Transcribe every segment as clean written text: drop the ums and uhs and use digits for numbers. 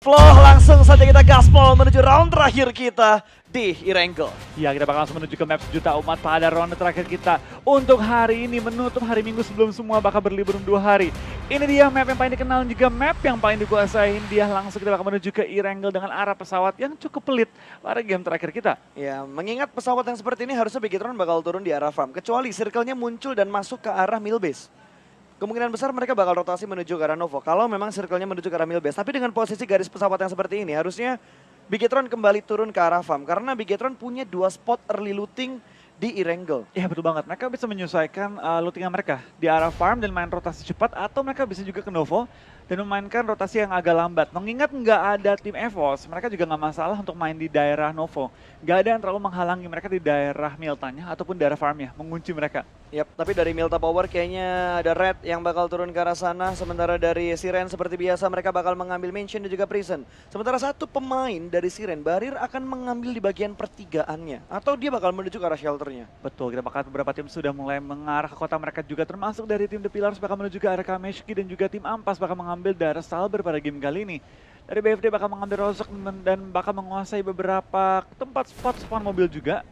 Flow langsung saja kita gaspol menuju round terakhir kita di Erangel. Ya, kita bakal langsung menuju ke map sejuta umat pada ronde terakhir kita untuk hari ini, menutup hari Minggu sebelum semua bakal berlibur 2 hari. Ini dia map yang paling dikenal dan juga map yang paling dikuasain. Dia langsung kita bakal menuju ke Erangel dengan arah pesawat yang cukup pelit pada game terakhir kita. Ya, mengingat pesawat yang seperti ini harusnya Bigetron bakal turun di arah farm, kecuali circle-nya muncul dan masuk ke arah mill base. Kemungkinan besar mereka bakal rotasi menuju ke arah Novo kalau memang circle-nya menuju ke arah mill base. Tapi dengan posisi garis pesawat yang seperti ini harusnya Bigetron kembali turun ke arah farm karena Bigetron punya 2 spot early looting di Erangel. Ya betul banget, mereka bisa menyesuaikan lootingan mereka di arah farm dan main rotasi cepat, atau mereka bisa juga ke Novo dan memainkan rotasi yang agak lambat. Mengingat nggak ada tim EVOS, mereka juga nggak masalah untuk main di daerah Novo. Nggak ada yang terlalu menghalangi mereka di daerah Miltanya ataupun daerah farmnya, mengunci mereka. Yap, tapi dari Milta Power kayaknya ada Red yang bakal turun ke arah sana. Sementara dari Siren seperti biasa mereka bakal mengambil Mansion dan juga Prison. Sementara satu pemain dari Siren, Barir akan mengambil di bagian pertigaannya. Atau dia bakal menuju ke arah shelternya. Betul, kita bakal beberapa tim sudah mulai mengarah ke kota mereka juga, termasuk dari tim The Pillars bakal menuju ke arah Kameshki dan juga tim Ampas bakal mengambil darah Salber pada game kali ini. Dari BFD bakal mengambil Rozok dan bakal menguasai beberapa tempat spot spawn mobil juga.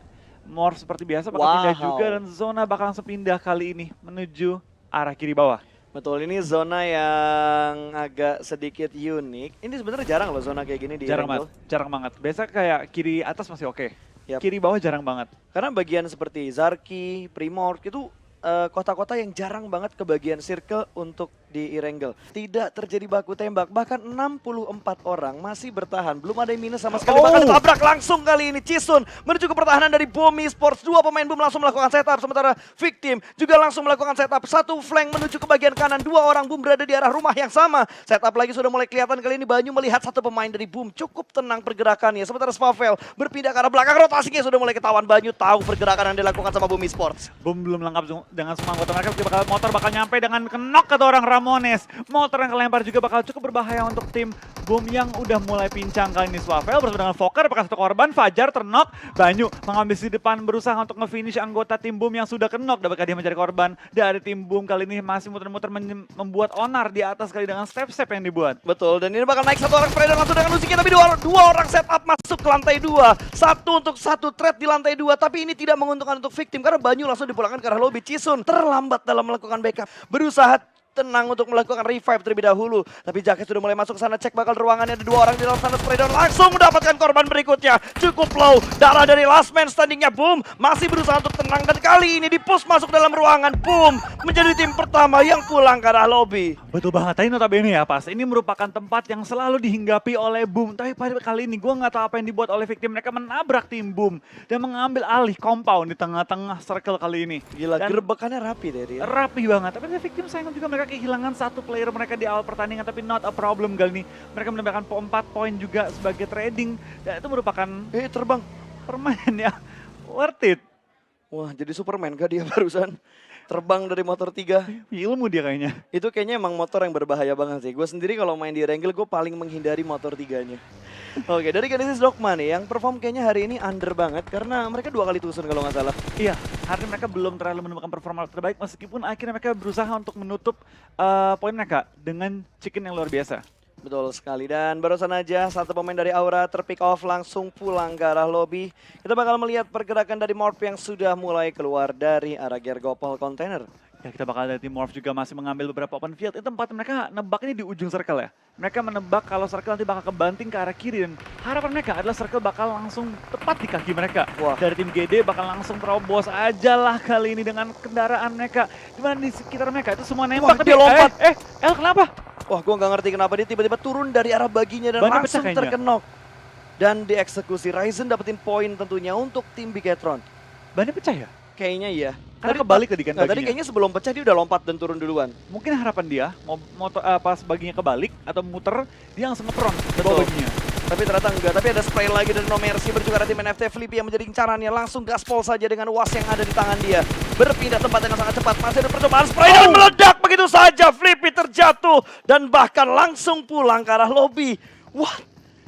More seperti biasa bakal pindah juga dan zona bakal langsung pindah kali ini menuju arah kiri bawah. Betul, ini zona yang agak sedikit unik. Ini sebenarnya jarang loh zona kayak gini di Erangel. Jarang banget. Biasa kayak kiri atas masih oke. Yap. Kiri bawah jarang banget. Karena bagian seperti Zarki, Primork itu kota-kota yang jarang banget ke bagian circle untuk di Erangel. Tidak terjadi baku tembak, bahkan 64 orang masih bertahan. Belum ada yang minus sama sekali, bahkan ditabrak langsung kali ini. Chisun menuju ke pertahanan dari Boom Esports. 2 pemain Boom langsung melakukan setup, sementara Victim juga langsung melakukan setup. Satu flank menuju ke bagian kanan, 2 orang Boom berada di arah rumah yang sama. Setup lagi sudah mulai kelihatan kali ini. Banyu melihat satu pemain dari Boom cukup tenang pergerakannya. Sementara Spavel berpindah ke arah belakang, rotasinya sudah mulai ketahuan. Banyu tahu pergerakan yang dilakukan sama Boom Esports. Boom belum lengkap dengan semua anggota mereka, motor bakal nyampe dengan kenok kata orang Ramones. Motor yang kelempar juga bakal cukup berbahaya untuk tim Boom yang udah mulai pincang kali ini. Swavel bersama dengan Fokker apakah satu korban, Fajar ternok, Banyu mengambil di depan berusaha untuk nge-finish anggota tim Boom yang sudah kenok. Dapatkah dia mencari korban? Dari tim Boom kali ini masih muter-muter membuat onar di atas kali dengan step-step yang dibuat. Betul, dan ini bakal naik satu orang spray dan langsung dengan musiknya, tapi dua orang setup masuk ke lantai 2. Satu untuk satu threat di lantai 2, tapi ini tidak menguntungkan untuk Victim karena Banyu langsung dipulangkan ke arah lobby. Chisun terlambat dalam melakukan backup, berusaha tenang untuk melakukan revive terlebih dahulu. Tapi Jacket sudah mulai masuk ke sana, cek bakal ruangannya, ada 2 orang di dalam sana, spray down langsung mendapatkan korban berikutnya. Cukup low, darah dari last man standingnya Boom masih berusaha untuk tenang dan kali ini di-push masuk dalam ruangan. Boom menjadi tim pertama yang pulang ke arah lobby. Betul banget, tadi notabene ya pas, ini merupakan tempat yang selalu dihinggapi oleh Boom. Tapi pada kali ini gue nggak tahu apa yang dibuat oleh Victim, mereka menabrak tim Boom dan mengambil alih compound di tengah-tengah circle kali ini. Gila, dan gerebekannya rapi deh dia. rapi banget, tapi Victim sayang juga mereka kehilangan satu player mereka di awal pertandingan, tapi not a problem kali ini. Mereka mendapatkan 4 poin juga sebagai trading, dan itu merupakan Terbang. permainan ya worth it. Wah, jadi Superman kah dia barusan? Terbang dari motor 3. Ilmu dia kayaknya. Itu kayaknya emang motor yang berbahaya banget sih. Gue sendiri kalau main di Erangel gue paling menghindari motor 3-nya. Oke, dari Genesis Dogma nih yang perform kayaknya hari ini under banget karena mereka 2 kali tusun kalau nggak salah. Iya, hari ini mereka belum terlalu menemukan performa terbaik meskipun akhirnya mereka berusaha untuk menutup poin mereka dengan chicken yang luar biasa. Betul sekali, dan barusan aja satu pemain dari Aura terpick off langsung pulang ke arah lobby. Kita bakal melihat pergerakan dari Morph yang sudah mulai keluar dari arah Gergopol Container. Ya, kita bakal lihat tim Morph juga masih mengambil beberapa open field. Itu tempat mereka nebak ini di ujung circle ya. Mereka menebak kalau circle nanti bakal kebanting ke arah kiri dan harapan mereka adalah circle bakal langsung tepat di kaki mereka. Wah. Dari tim GD bakal langsung terobos aja lah kali ini dengan kendaraan mereka. Dimana di sekitar mereka itu semua nembak. Wah, dia lompat. El kenapa? Wah, gue nggak ngerti kenapa dia tiba-tiba turun dari arah baginya dan Bannya langsung pecah kayaknya. terkenok. Dan dieksekusi. Ryzen dapetin poin tentunya untuk tim Bigetron. Bannya pecah ya? Kayaknya iya. Karena kebalik tadi kan Tadi baginya. kayaknya sebelum pecah dia udah lompat dan turun duluan. Mungkin harapan dia pas baginya kebalik atau muter dia langsung ngepron ke Betul. baginya. Tapi ternyata enggak, tapi ada spray lagi dari No Mercy berjuang dari tim NFT. Flippy yang menjadi incarannya langsung gaspol saja dengan was yang ada di tangan dia. Berpindah tempat dengan sangat cepat, masih ada percobaan spray dan meledak begitu saja. Flippy terjatuh dan bahkan langsung pulang ke arah lobby. Wah,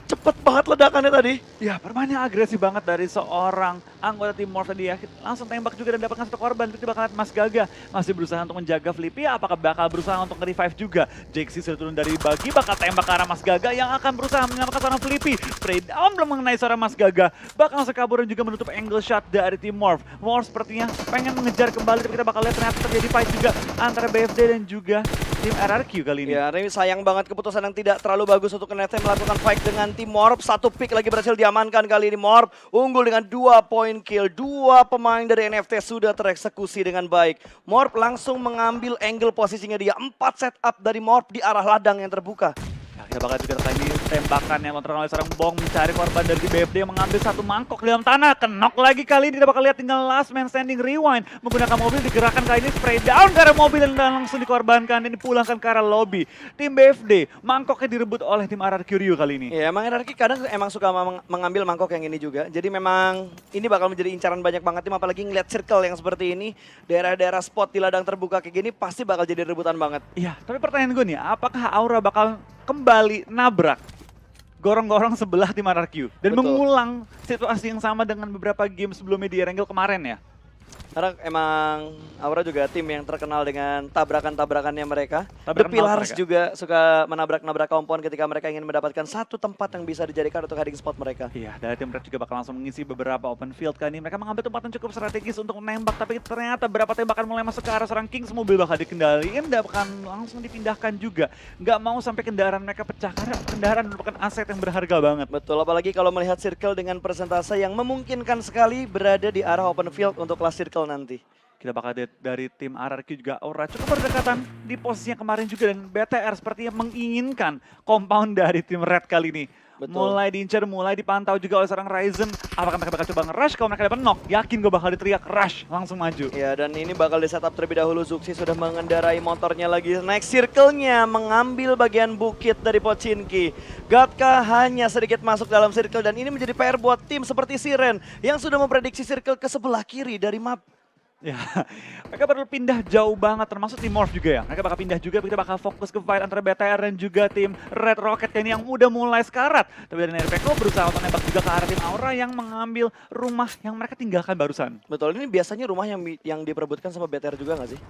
cepet banget ledakannya tadi. Ya, permainan agresif banget dari seorang anggota tim Morph tadi ya. Langsung tembak juga dan dapatkan satu korban. Kita bakal lihat Mas Gaga masih berusaha untuk menjaga Flippy. Apakah bakal berusaha untuk nge-revive juga? Jaxi sudah turun dari bagi, bakal tembak ke arah Mas Gaga yang akan berusaha menyelamatkan seorang Flippy. Spray down belum mengenai seorang Mas Gaga. Bakal langsung kabur dan juga menutup angle shot dari tim Morph. Morph sepertinya pengen mengejar kembali, tapi kita bakal lihat ternyata terjadi fight juga antara BFD dan juga tim RRQ kali ini. Ya, ini sayang banget keputusan yang tidak terlalu bagus untuk NFT melakukan fight dengan tim Morph. Satu pick lagi berhasil diamankan kali ini. Morph unggul dengan 2 point kill. 2 pemain dari NFT sudah tereksekusi dengan baik. Morph langsung mengambil angle posisinya dia. 4 setup dari Morph di arah ladang yang terbuka. Nah, kita bakal juga kali ini tembakan yang lontaran oleh seorang Bong mencari korban dari BFD yang mengambil satu mangkok di dalam tanah. Kenok lagi kali ini, kita bakal lihat tinggal last man standing rewind. Menggunakan mobil digerakkan kali ini, spray down ke arah mobil dan langsung dikorbankan dan dipulangkan ke arah lobby. Tim BFD, mangkoknya direbut oleh tim RRQ Rio kali ini. Ya, emang RRQ kadang emang suka mengambil mangkok yang ini juga. Jadi memang ini bakal menjadi incaran banyak banget tim, apalagi ngeliat circle yang seperti ini. Daerah-daerah spot di ladang terbuka kayak gini pasti bakal jadi rebutan banget. Iya, tapi pertanyaan gue nih, apakah Aura bakal kembali nabrak gorong-gorong sebelah tim RRQ dan Betul. mengulang situasi yang sama dengan beberapa game sebelumnya di Erangel kemarin ya? Karena emang Aura juga tim yang terkenal dengan tabrakan-tabrakannya mereka. Tabrakan The Pillars mereka. juga suka menabrak-nabrak kompon ketika mereka ingin mendapatkan satu tempat yang bisa dijadikan untuk hiding spot mereka. Iya, dari tim Red juga bakal langsung mengisi beberapa open field kali ini. Mereka mengambil tempat yang cukup strategis untuk menembak, tapi ternyata beberapa tembakan mulai masuk ke arah seorang Kings, mobil bakal dikendaliin, bahkan langsung dipindahkan juga. Nggak mau sampai kendaraan mereka pecah, karena kendaraan merupakan aset yang berharga banget. Betul, apalagi kalau melihat circle dengan persentase yang memungkinkan sekali berada di arah open field untuk last circle nanti. Kita bakal lihat dari tim RRQ juga Aura cukup berdekatan di posisinya kemarin juga, dan BTR sepertinya menginginkan compound dari tim Red kali ini. Betul. Mulai diincar, mulai dipantau juga oleh seorang Ryzen. Apakah mereka bakal coba nge-rush? Kalau mereka dapat knock, yakin gue bakal diteriak rush, langsung maju. Ya, dan ini bakal di setup terlebih dahulu. Zuxi sudah mengendarai motornya lagi. Next circle-nya mengambil bagian bukit dari Pochinki. Gatka hanya sedikit masuk dalam circle, dan ini menjadi PR buat tim seperti Siren yang sudah memprediksi circle ke sebelah kiri dari map. Ya, mereka perlu pindah jauh banget, termasuk tim Morph juga ya. Mereka bakal pindah juga, kita bakal fokus ke fight antara BTR dan juga tim Red Rocket ini yang udah mulai sekarat. Tapi dari RPK berusaha untuk nembak juga ke arah tim Aura yang mengambil rumah yang mereka tinggalkan barusan. Betul, ini biasanya rumah yang diperebutkan sama BTR juga nggak sih?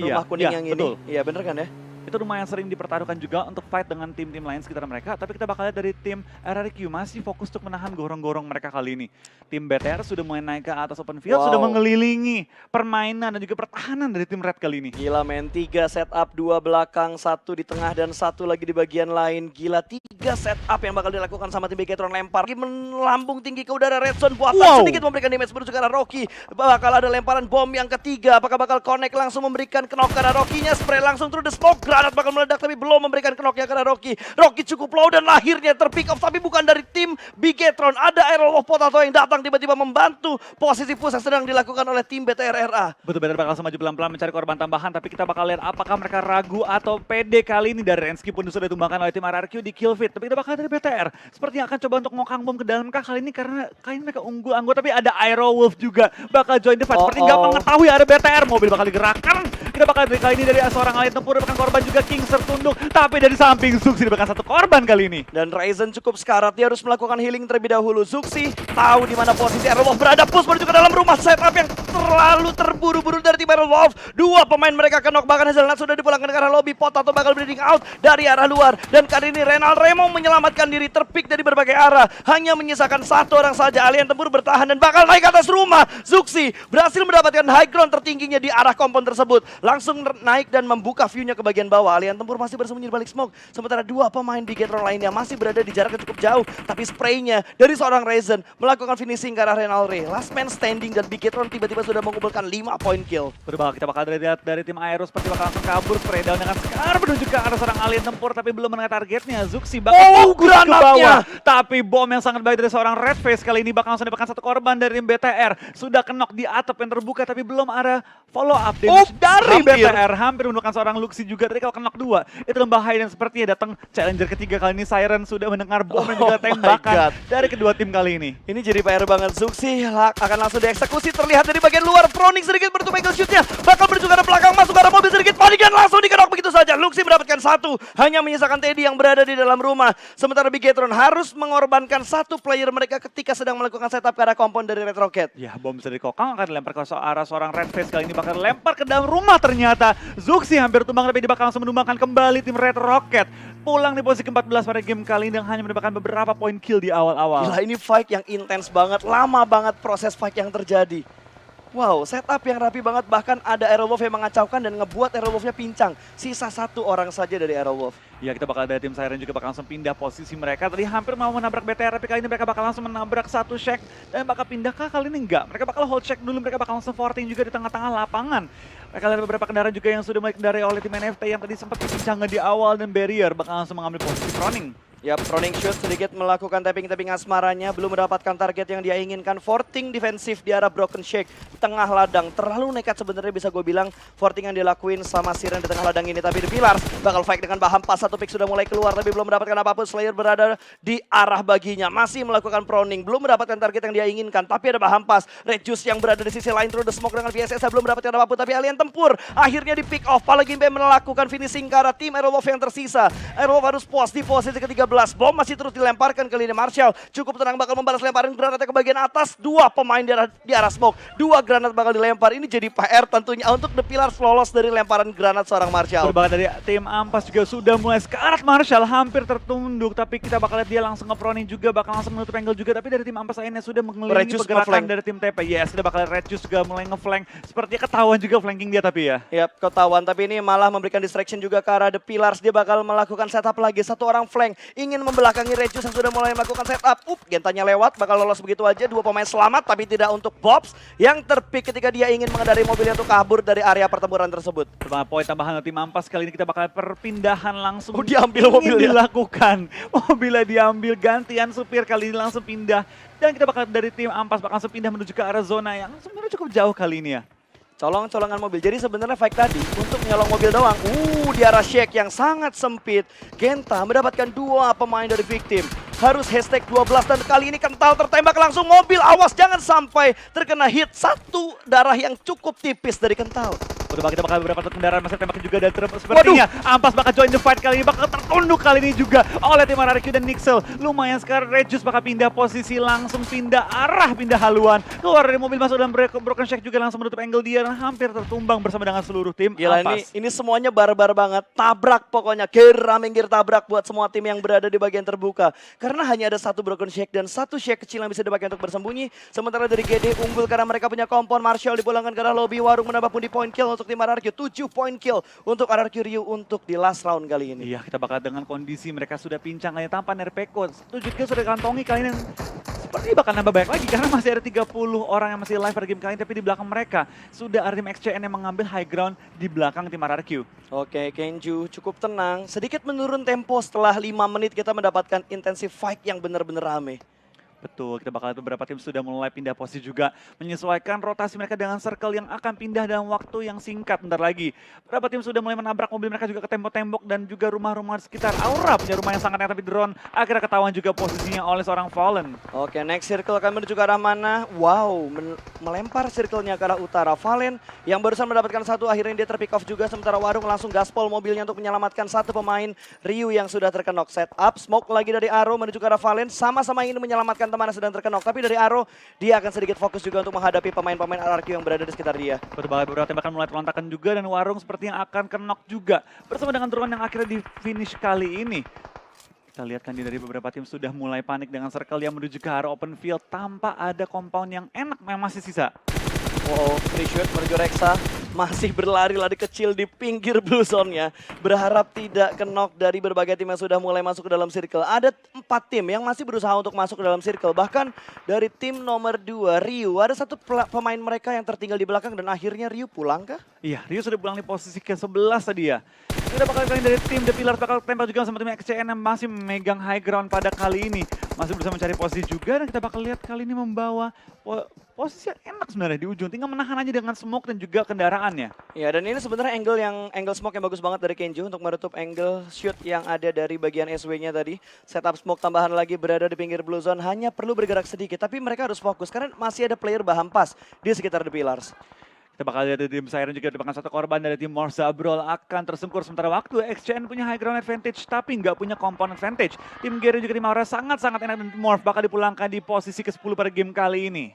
Rumah kuning yang betul. ini. Iya, bener kan ya? Itu rumah yang sering dipertaruhkan juga untuk fight dengan tim-tim lain sekitar mereka. Tapi kita bakal lihat dari tim RRQ masih fokus untuk menahan gorong-gorong mereka kali ini. Tim BTR sudah mulai naik ke atas open field, sudah mengelilingi permainan dan juga pertahanan dari tim Red kali ini. Gila men, 3 setup, 2 belakang, 1 di tengah dan 1 lagi di bagian lain. Gila, 3 setup yang bakal dilakukan sama tim Bigetron. Lempar lagi melambung tinggi ke udara. Redson buatan sedikit memberikan damage menuju ke arah Rocky. Bakal ada lemparan bom yang ketiga. Apakah bakal connect langsung memberikan knock ke arah Rocky-nya? Spray langsung through the smoke. Granat bakal meledak tapi belum memberikan knock-nya ke arah Rocky. Rocky cukup low dan lahirnya terpick off, tapi bukan dari tim Bigetron. Ada Aerol of Potato yang datang tiba-tiba membantu posisi push yang sedang dilakukan oleh tim BTR-RA. Betul, BTR bakal maju pelan-pelan mencari korban tambahan, tapi kita bakal lihat apakah mereka ragu atau pede kali ini. Dari Renski pun sudah ditumbangkan oleh tim RRQ di kill feed, tapi kita bakal dari BTR sepertinya akan coba untuk ngokang bom ke dalam kah kali ini, karena kali ini mereka unggul anggota, tapi ada Aero Wolf juga bakal join the fight. Seperti nggak mengetahui ada BTR, mobil bakal digerakkan. Kita bakal dari kali ini dari seorang alien tempur bahkan korban juga King tertunduk, tapi dari samping Zuxi diberikan satu korban kali ini. Dan Ryzen cukup sekarat, dia harus melakukan healing terlebih dahulu. Zuxi tahu di mana posisi Aerolov berada, push menuju ke dalam rumah. Setup yang terlalu terburu-buru dari tim Aerolov. 2 pemain mereka kenok, bahkan Hazelnut sudah dipulangkan ke arah lobby. Potato bakal bleeding out dari arah luar, dan kali ini Renal Remo menyelamatkan diri, terpick dari berbagai arah. Hanya menyisakan 1 orang saja. Alien tempur bertahan dan bakal naik ke atas rumah. Zuxi berhasil mendapatkan high ground tertingginya di arah kompon tersebut. Langsung naik dan membuka view-nya ke bagian bawah. Alien tempur masih bersembunyi di balik smoke, sementara 2 pemain Bigetron lainnya masih berada di jarak yang cukup jauh. Tapi spraynya dari seorang Ryzen melakukan finishing ke arah Renal Ray. Last man standing, dan Bigetron tiba-tiba sudah mengumpulkan 5 point kill. Kita bakal lihat dari tim Aero seperti bakal langsung kabur, spray down dengan Scar menuju ke arah seorang alien tempur, tapi belum mengenai targetnya. Zuxi bakal fokus ke bawah, tapi bom yang sangat baik dari seorang Red Face kali ini bakal langsung dapatkan 1 korban dari tim BTR. Sudah kenok di atap yang terbuka, tapi belum ada follow up damage dari BTR. Hampir menemukan seorang Luxi juga. Tadi kalau knock 2, itu bahaya dan sepertinya datang challenger ketiga kali ini. Siren sudah mendengar bom dan juga tembakan dari kedua tim kali ini. Ini jadi PR banget. Zuxi akan langsung dieksekusi. Terlihat dari bagian luar. Proning sedikit bertutup angle shootnya. Bakal berjuga ke belakang. Masuk ke arah mobil sedikit. Panik dan langsung dikenok begitu saja. Luxi mendapatkan satu. Hanya menyisakan Teddy yang berada di dalam rumah. Sementara Bigetron harus mengorbankan satu player mereka ketika sedang melakukan setup ke arah kompon dari Red Rocket. Ya, bom bisa dikokang akan dilempar ke arah seorang Red Face kali ini. Bakal lempar ke dalam rumah ternyata. Zuxi hampir tumbang tapi dia bakal langsung menumbangkan kembali tim Red Rocket. Pulang di posisi ke-14 pada game kali ini dan hanya mendapatkan beberapa poin kill di awal-awal. Gila, ini fight yang intens banget, lama banget proses fight yang terjadi. Wow, setup yang rapi banget, bahkan ada Aerowolf yang mengacaukan dan ngebuat Aerowolf-nya pincang. Sisa satu orang saja dari Aerowolf. Ya, kita bakal ada tim Siren juga bakal langsung pindah posisi mereka. Tadi hampir mau menabrak BTR, tapi kali ini mereka bakal langsung menabrak satu Shack. Dan bakal pindah kali ini enggak. Mereka bakal hold Shack dulu, mereka bakal langsung forting juga di tengah-tengah lapangan. Mereka lihat beberapa kendaraan juga yang sudah mulai kendarai oleh tim NFT yang tadi sempat dipincang di awal dan barrier. Bakal langsung mengambil posisi Proning. Ya, Proning shoot sedikit melakukan tapping asmaranya, belum mendapatkan target yang dia inginkan. Forting defensif di arah Broken Shake, tengah ladang. Terlalu nekat sebenarnya bisa gue bilang forting yang dilakuin sama Siren di tengah ladang ini. Tapi The Pillars bakal fight dengan Baham pas satu pick sudah mulai keluar, tapi belum mendapatkan apapun. Slayer berada di arah baginya, masih melakukan proning, belum mendapatkan target yang dia inginkan. Tapi ada Baham pas, Red Juice yang berada di sisi lain through the smoke dengan VSS belum mendapatkan apapun. Tapi Alien tempur, akhirnya di pick off. Palagimpe melakukan finishing ke arah tim Aerowolf yang tersisa. Aerowolf harus puas di posisi ke-13. Bom masih terus dilemparkan kali ini. Marshall cukup tenang bakal membalas lemparan granatnya ke bagian atas. Dua pemain di arah smoke. Dua granat bakal dilempar. Ini jadi PR tentunya untuk The Pillars lolos dari lemparan granat seorang Marshall. Berbakat dari tim Ampas juga sudah mulai sekarat. Marshall hampir tertunduk. Tapi kita bakal lihat dia langsung nge-proning juga. Bakal langsung menutup angle juga. Tapi dari tim Ampas lainnya sudah mengelilingi pergerakan dari tim TP. Yes, kita bakal lihat Red Juice juga mulai nge-flank. Sepertinya ketahuan juga flanking dia tapi ya. Yap, ketahuan. Tapi ini malah memberikan distraction juga ke arah The Pillars. Dia bakal melakukan setup lagi. Satu orang flank. Ingin membelakangi Red Juice yang sudah mulai melakukan setup. Gentanya lewat. Bakal lolos begitu aja. Dua pemain selamat. Tapi tidak untuk Bobs. Yang terpick ketika dia ingin mengendarai mobilnya untuk kabur dari area pertempuran tersebut. Poin tambahan dari tim Ampas kali ini kita bakal perpindahan langsung. Diambil mobilnya. Dilakukan. Mobilnya diambil. Gantian supir kali ini langsung pindah. Dan kita bakal dari tim Ampas bakal langsung pindah menuju ke arah zona yang sebenarnya cukup jauh kali ini ya. Colongan mobil. Jadi sebenarnya fight tadi untuk nyolong mobil doang. Di arah Shake yang sangat sempit. Genta mendapatkan dua pemain dari victim. Harus hashtag 12 dan kali ini kental tertembak langsung mobil. Awas jangan sampai terkena hit. Satu darah yang cukup tipis dari kental. Udah kita bakal beberapa kendaraan masih tembak juga dan sepertinya Ampas bakal join the fight kali ini, bakal tertunduk kali ini juga oleh tim RRQ dan Nixel. Lumayan sekarang Red Juice bakal pindah posisi, langsung pindah arah, pindah haluan. Keluar dari mobil masuk dalam Broken Shack juga langsung menutup angle dia dan hampir tertumbang bersama dengan seluruh tim. Gila, Ampas. ini semuanya barbar banget. Tabrak pokoknya, gear tabrak buat semua tim yang berada di bagian terbuka. Karena hanya ada satu Broken Shack dan satu Shack kecil yang bisa dipakai untuk bersembunyi. Sementara dari GD unggul karena mereka punya kompon. Marshall dipulangkan ke arah lobby, Warung menambah pundi point kill untuk tim RRQ. 7 point kill untuk RRQ Ryu untuk di last round kali ini. Iya, kita bakal dengan kondisi mereka sudah pincang hanya tanpa Nerpeko. 7 kill sudah dikantongi kali ini. Seperti bakal nambah banyak lagi karena masih ada 30 orang yang masih live pada game kali ini. Tapi di belakang mereka sudah ada tim XCN yang mengambil high ground di belakang tim RRQ. Oke, Kenju cukup tenang. Sedikit menurun tempo setelah 5 menit kita mendapatkan intensive fight yang benar-benar rame. Betul, kita bakal lihat beberapa tim sudah mulai pindah posisi juga. Menyesuaikan rotasi mereka dengan circle yang akan pindah dalam waktu yang singkat bentar lagi. Beberapa tim sudah mulai menabrak mobil mereka juga ke tembok-tembok dan juga rumah-rumah sekitar. Aura punya rumah yang sangat enak tapi drone akhirnya ketahuan juga posisinya oleh seorang Fallen. Oke, next circle akan menuju ke arah mana? Wow, melempar circle-nya ke arah utara. Fallen yang barusan mendapatkan satu, akhirnya dia terpick off juga. Sementara Warung langsung gaspol mobilnya untuk menyelamatkan satu pemain Ryu yang sudah terkenok. Set up, smoke lagi dari Aro menuju ke arah Fallen. Sama-sama ingin menyelamatkan teman yang sedang terkenok. Tapi dari Aro, dia akan sedikit fokus juga untuk menghadapi pemain-pemain RRQ yang berada di sekitar dia. Betul banget, beberapa tembakan mulai terlontarkan juga dan Warung seperti yang akan kenok juga. Bersama dengan drone yang akhirnya di finish kali ini. Kita lihat kan dari beberapa tim sudah mulai panik dengan circle yang menuju ke arah open field tanpa ada compound yang enak yang masih sisa. Wow, free shoot menuju Reksa. Masih berlari-lari kecil di pinggir blue zone-nya. Berharap tidak kenok dari berbagai tim yang sudah mulai masuk ke dalam circle. Ada 4 tim yang masih berusaha untuk masuk ke dalam circle. Bahkan dari tim nomor 2, Ryu. Ada satu pemain mereka yang tertinggal di belakang dan akhirnya Ryu pulang kah? Iya, Ryu sudah pulang di posisi ke-11 tadi ya. Kita bakal kali dari tim The Pillars bakal tembak juga sama tim XCN yang masih memegang high ground pada kali ini. Masih berusaha mencari posisi juga dan kita bakal lihat kali ini membawa posisi yang enak sebenarnya di ujung. Tinggal menahan aja dengan smoke dan juga kendaraannya. Ya, dan ini sebenarnya angle smoke yang bagus banget dari Kenju untuk menutup angle shoot yang ada dari bagian SW-nya tadi. Setup smoke tambahan lagi berada di pinggir blue zone, hanya perlu bergerak sedikit. Tapi mereka harus fokus karena masih ada player bahan pas di sekitar The Pillars. Kita bakal lihat dari tim Siren juga dapatkan satu korban dari tim Morse Zabrol akan tersungkur sementara waktu. XCN punya high ground advantage tapi nggak punya compound advantage. Tim Gary juga tim Aura sangat-sangat enak dan tim Morph bakal dipulangkan di posisi ke-10 pada game kali ini.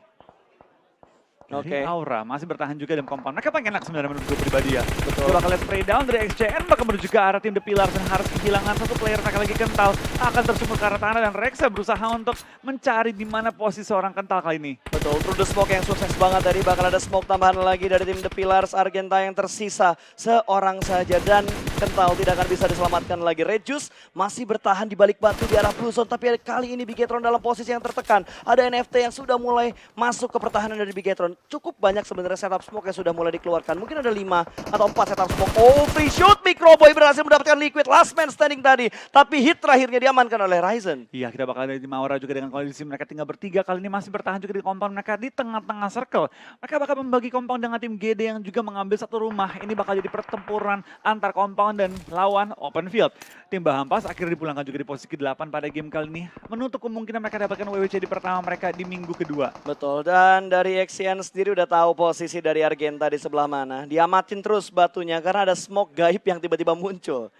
Dari Aura masih bertahan juga dalam compound. Mereka paling enak sebenarnya menurut gue pribadi ya. Betul. Kita bakal lihat spray down dari XCN bakal menuju ke arah tim The Pillars dan harus kehilangan satu player mereka lagi kental. Akan tersungkur ke arah tanah dan Rexa berusaha untuk mencari di mana posisi seorang kental kali ini. Betul, through the smoke yang sukses banget tadi. Bakal ada smoke tambahan lagi dari tim The Pillars. Argenta yang tersisa seorang saja dan kental tidak akan bisa diselamatkan lagi. Reджус masih bertahan di balik batu di arah blue zone. Tapi kali ini Bigetron dalam posisi yang tertekan. Ada NFT yang sudah mulai masuk ke pertahanan dari Bigetron. Cukup banyak sebenarnya setup smoke yang sudah mulai dikeluarkan. Mungkin ada 5 atau 4 setup smoke. Oh, free shoot. Microboy berhasil mendapatkan liquid. Last man standing tadi. Tapi hit terakhirnya diamankan oleh Ryzen. Iya, kita bakal dari tim Aura juga dengan kondisi mereka tinggal bertiga. Kali ini masih bertahan juga di compound mereka di tengah-tengah circle. Mereka bakal membagi compound dengan tim GD yang juga mengambil satu rumah. Ini bakal jadi pertempuran antar compound dan lawan open field. Tim Bahampas akhirnya dipulangkan juga di posisi ke-8 pada game kali ini. Menutup kemungkinan mereka dapatkan WWC di pertama mereka di minggu kedua. Betul, dan dari XCN sendiri udah tahu posisi dari Argenta di sebelah mana. Diamatin terus batunya karena ada smoke gaib yang tiba-tiba muncul.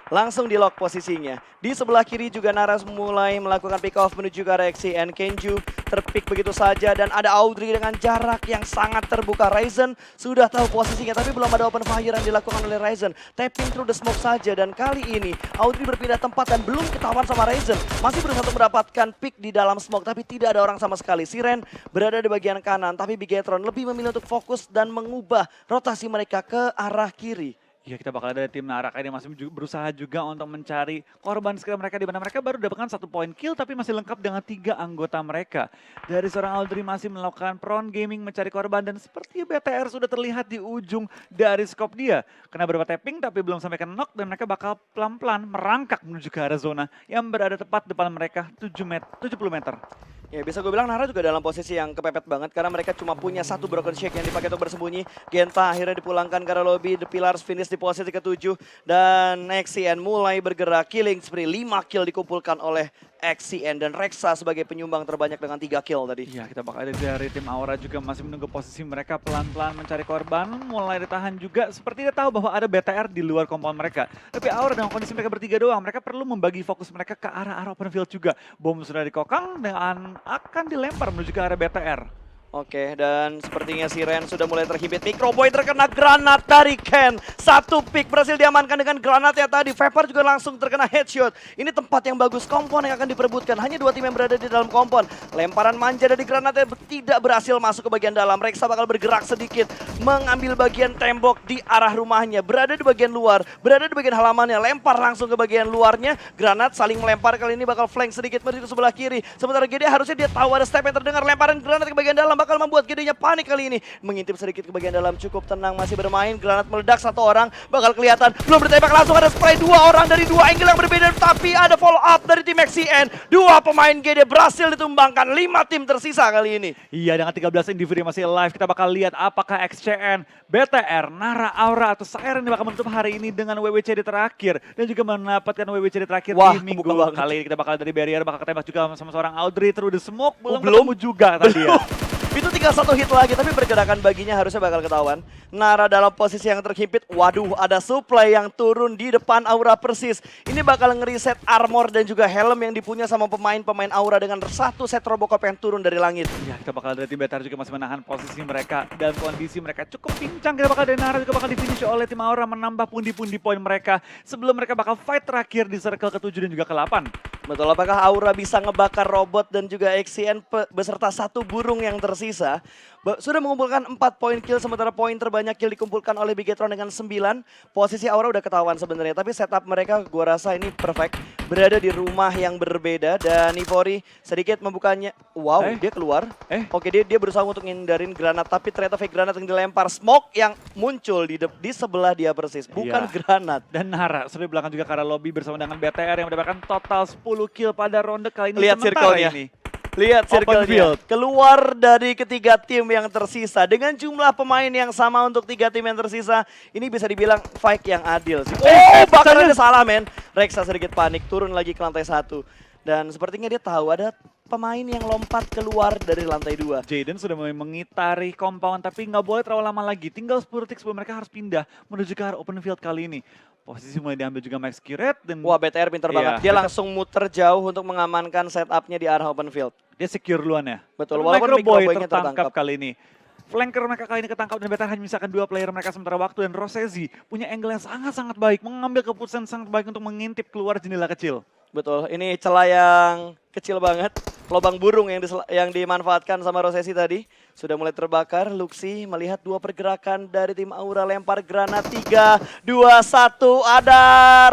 Langsung di lock posisinya. Di sebelah kiri juga Naras mulai melakukan pick off menuju ke arah XCN. Kenju terpick begitu saja dan ada Audrey dengan jarak yang sangat terbuka. Ryzen sudah tahu posisinya tapi belum ada open fire yang dilakukan oleh Ryzen. Tapping through the smoke saja dan kali ini Audrey berpindah tempat dan belum ketahuan sama Ryzen. Masih berusaha untuk mendapatkan pick di dalam smoke tapi tidak ada orang sama sekali. Siren berada di bagian kanan tapi Bigetron lebih memilih untuk fokus dan mengubah rotasi mereka ke arah kiri. Ya, kita bakal ada tim Narak ini masih berusaha juga untuk mencari korban skill mereka di mana mereka baru dapatkan 1 point kill tapi masih lengkap dengan 3 anggota mereka. Dari seorang Audrey masih melakukan prone gaming mencari korban dan seperti BTR sudah terlihat di ujung dari scope dia. Kena beberapa tapping tapi belum sampai ke knock dan mereka bakal pelan-pelan merangkak menuju ke arah zona yang berada tepat depan mereka 70 meter. Ya bisa gue bilang Nara juga dalam posisi yang kepepet banget karena mereka cuma punya 1 broken shake yang dipakai untuk bersembunyi. Genta akhirnya dipulangkan ke arah lobby, The Pillars finish di posisi ke-7 dan XCN mulai bergerak killing spree. 5 kill dikumpulkan oleh XCN dan Rexa sebagai penyumbang terbanyak dengan 3 kill tadi. Ya, kita bakal ada dari tim Aura juga masih menunggu posisi mereka pelan-pelan mencari korban, mulai ditahan juga. Seperti dia tahu bahwa ada BTR di luar compound mereka. Tapi Aura dengan kondisi mereka bertiga doang, mereka perlu membagi fokus mereka ke arah open field juga. Bom sudah dikokang dan akan dilempar menuju ke arah BTR. Oke, dan sepertinya Siren sudah mulai terhimpit. Microboy terkena granat dari Ken. 1 pick berhasil diamankan dengan granatnya tadi. Vapor juga langsung terkena headshot. Ini tempat yang bagus, kompon yang akan diperebutkan. Hanya 2 tim yang berada di dalam kompon. Lemparan manja dari granatnya tidak berhasil masuk ke bagian dalam. Rexa bakal bergerak sedikit, mengambil bagian tembok di arah rumahnya. Berada di bagian luar, berada di bagian halamannya. Lempar langsung ke bagian luarnya. Granat saling melempar, kali ini bakal flank sedikit menuju ke sebelah kiri. Sementara GD harusnya dia tahu ada step yang terdengar. Lemparan granat ke bagian dalam bakal membuat GD-nya panik kali ini. Mengintip sedikit ke bagian dalam, cukup tenang masih bermain. Granat meledak, 1 orang bakal kelihatan. Belum ditembak langsung, ada spray 2 orang dari 2 angle yang berbeda. Tapi ada follow up dari tim XCN. 2 pemain GD berhasil ditumbangkan. 5 tim tersisa kali ini. Iya, dengan 13 individu yang masih live, kita bakal lihat apakah XCN, BTR, Nara, Aura, atau Siren yang bakal menutup hari ini dengan WWCD terakhir. Dan juga mendapatkan WWCD terakhir di minggu kali ini. Kita bakal dari barrier, bakal ketembak juga sama seorang Audrey through the smoke. Belum ketemu juga tadi ya. Itu tinggal 1 hit lagi, tapi pergerakan baginya harusnya bakal ketahuan. Nara dalam posisi yang terhimpit. Waduh, ada supply yang turun di depan Aura persis. Ini bakal ngeriset armor dan juga helm yang dipunya sama pemain-pemain Aura dengan 1 set Robocop yang turun dari langit. Ya, kita bakal dari tim BTR juga masih menahan posisi mereka dan kondisi mereka cukup pincang. Kita bakal dari Nara juga bakal di-finish oleh tim Aura menambah pundi-pundi poin mereka sebelum mereka bakal fight terakhir di circle ke-7 dan juga ke-8. Betul, apakah Aura bisa ngebakar robot dan juga XCN beserta 1 burung yang tersisa? Sudah mengumpulkan 4 poin kill, sementara poin terbanyak kill dikumpulkan oleh Bigetron dengan 9. Posisi Aura udah ketahuan sebenarnya, tapi setup mereka gua rasa ini perfect. Berada di rumah yang berbeda dan Ivory sedikit membukanya. Wow, dia keluar. Oke, dia berusaha untuk ngindarin granat, tapi ternyata fake granat yang dilempar. Smoke yang muncul di sebelah dia persis, bukan granat. Dan Nara sudah di belakang juga ke arah lobby bersama dengan BTR yang mendapatkan total 10 kill pada ronde kali ini. Lihat circle-nya. Lihat circle-nya. Keluar dari ketiga tim yang tersisa dengan jumlah pemain yang sama untuk 3 tim yang tersisa. Ini bisa dibilang fight yang adil sih. Bakarannya salah men. Rek'Sai sedikit panik, turun lagi ke lantai 1. Dan sepertinya dia tahu ada pemain yang lompat keluar dari lantai 2. Jaden sudah mulai mengitari compound tapi nggak boleh terlalu lama lagi. Tinggal 10 detik sebelum mereka harus pindah menuju ke arah open field kali ini. Posisi mulai diambil juga Max Kiret dan wah, BTR pintar banget. Dia langsung muter jauh untuk mengamankan setupnya di arah open field. Dia secure duluan ya. Betul, walaupun Microboy tertangkap kali ini. Flanker mereka kali ini ketangkap dan BTR hanya menyisakan 2 player mereka sementara waktu dan Rosezi punya angle yang sangat-sangat baik, mengambil keputusan sangat baik untuk mengintip keluar jendela kecil. Betul, ini celah yang kecil banget. Lubang burung yang dimanfaatkan sama Rosesi tadi. Sudah mulai terbakar, Luxi melihat 2 pergerakan dari tim Aura, lempar granat 3, 2, 1. Ada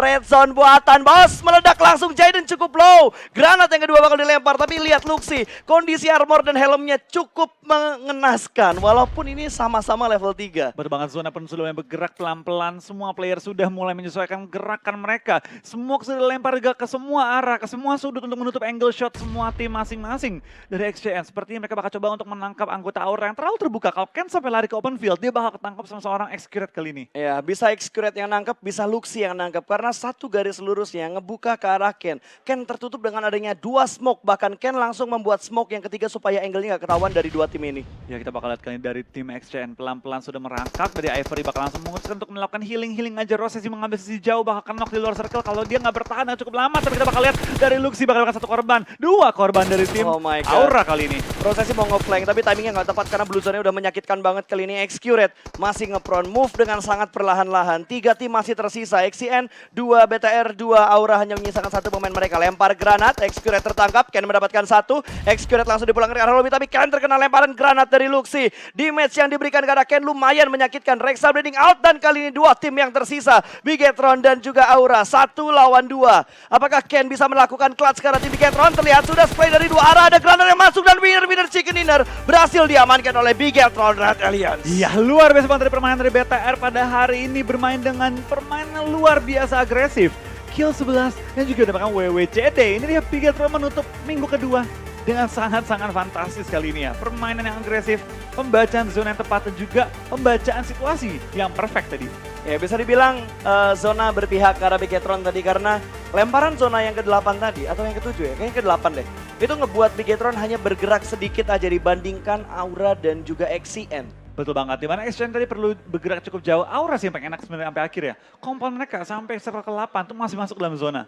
red zone buatan bos, meledak langsung. Jaden cukup low. Granat yang kedua bakal dilempar, tapi lihat Luxi. Kondisi armor dan helmnya cukup mengenaskan, walaupun ini sama-sama level 3. Betul banget, zona pun sudah mulai bergerak pelan-pelan. Semua player sudah mulai menyesuaikan gerakan mereka. Smoke sudah dilempar ke semua arah, ke semua sudut untuk menutup angle shot semua tim masing-masing dari XCN. Sepertinya mereka bakal coba untuk menangkap anggota Aura yang terlalu terbuka. Kalau Ken sampai lari ke open field, dia bakal ketangkap sama seorang X-Curate kali ini. Ya, bisa X-Curate yang nangkep, bisa Luxi yang nangkep. Karena satu garis lurusnya ngebuka ke arah Ken. Ken tertutup dengan adanya 2 smoke. Bahkan Ken langsung membuat smoke yang ketiga supaya angle-nya gak ketahuan dari 2 tim ini. Ya, kita bakal lihat kali ini dari tim XCN pelan-pelan sudah merangkak. Dari Ivory bakal langsung memutuskan untuk melakukan healing aja. Rosesi mengambil sisi jauh, bakal knock di luar circle. Kalau dia nggak bertahan cukup lama, tapi kita bakal lihat dari Luxi bakal dapat 1 korban. 2 korban dari tim Aura kali ini. Rosesi mau nge-flank, tapi timingnya nggak tepat karena blue zone-nya udah menyakitkan banget. Kali ini X-Curate masih nge-prone move dengan sangat perlahan-lahan. 3 tim masih tersisa, XCN, 2 BTR, 2 Aura hanya menyisakan 1 pemain mereka. Lempar granat, X-Curate tertangkap, Ken mendapatkan 1. X-Curate langsung dipulangkan ke arah lobby, tapi Ken terkena lemparan granat dari Luxi. Damage yang diberikan ke arah Ken lumayan menyakitkan. Rek'Sai bleeding out dan kali ini 2 tim yang tersisa. Bigetron dan juga Aura, 1 lawan 2. Apakah Ken bisa melakukan clutch karena tim Bigetron? Terlihat sudah spray dari 2 arah, ada granat yang masuk dan winner chicken dinner berhasil diamankan oleh Bigetron Red Alliance. Iya, luar biasa banget dari permainan dari BTR pada hari ini, bermain dengan permainan luar biasa agresif. Kill 11 dan juga mendapatkan WWCD. Ini dia Bigetron menutup minggu kedua dengan sangat-sangat fantastis kali ini ya. Permainan yang agresif, pembacaan zona yang tepat dan juga pembacaan situasi yang perfect tadi. Ya, bisa dibilang zona berpihak ke arah Bigetron tadi karena lemparan zona yang ke-8 tadi atau yang ke-7 ya, kayaknya ke-8 deh. Itu ngebuat Bigetron hanya bergerak sedikit aja dibandingkan Aura dan juga XCN. Betul banget, dimana XCN tadi perlu bergerak cukup jauh. Aura sih yang paling enak sebenarnya sampai akhir ya. Kompon mereka sampai circle ke-8 tuh masih masuk dalam zona.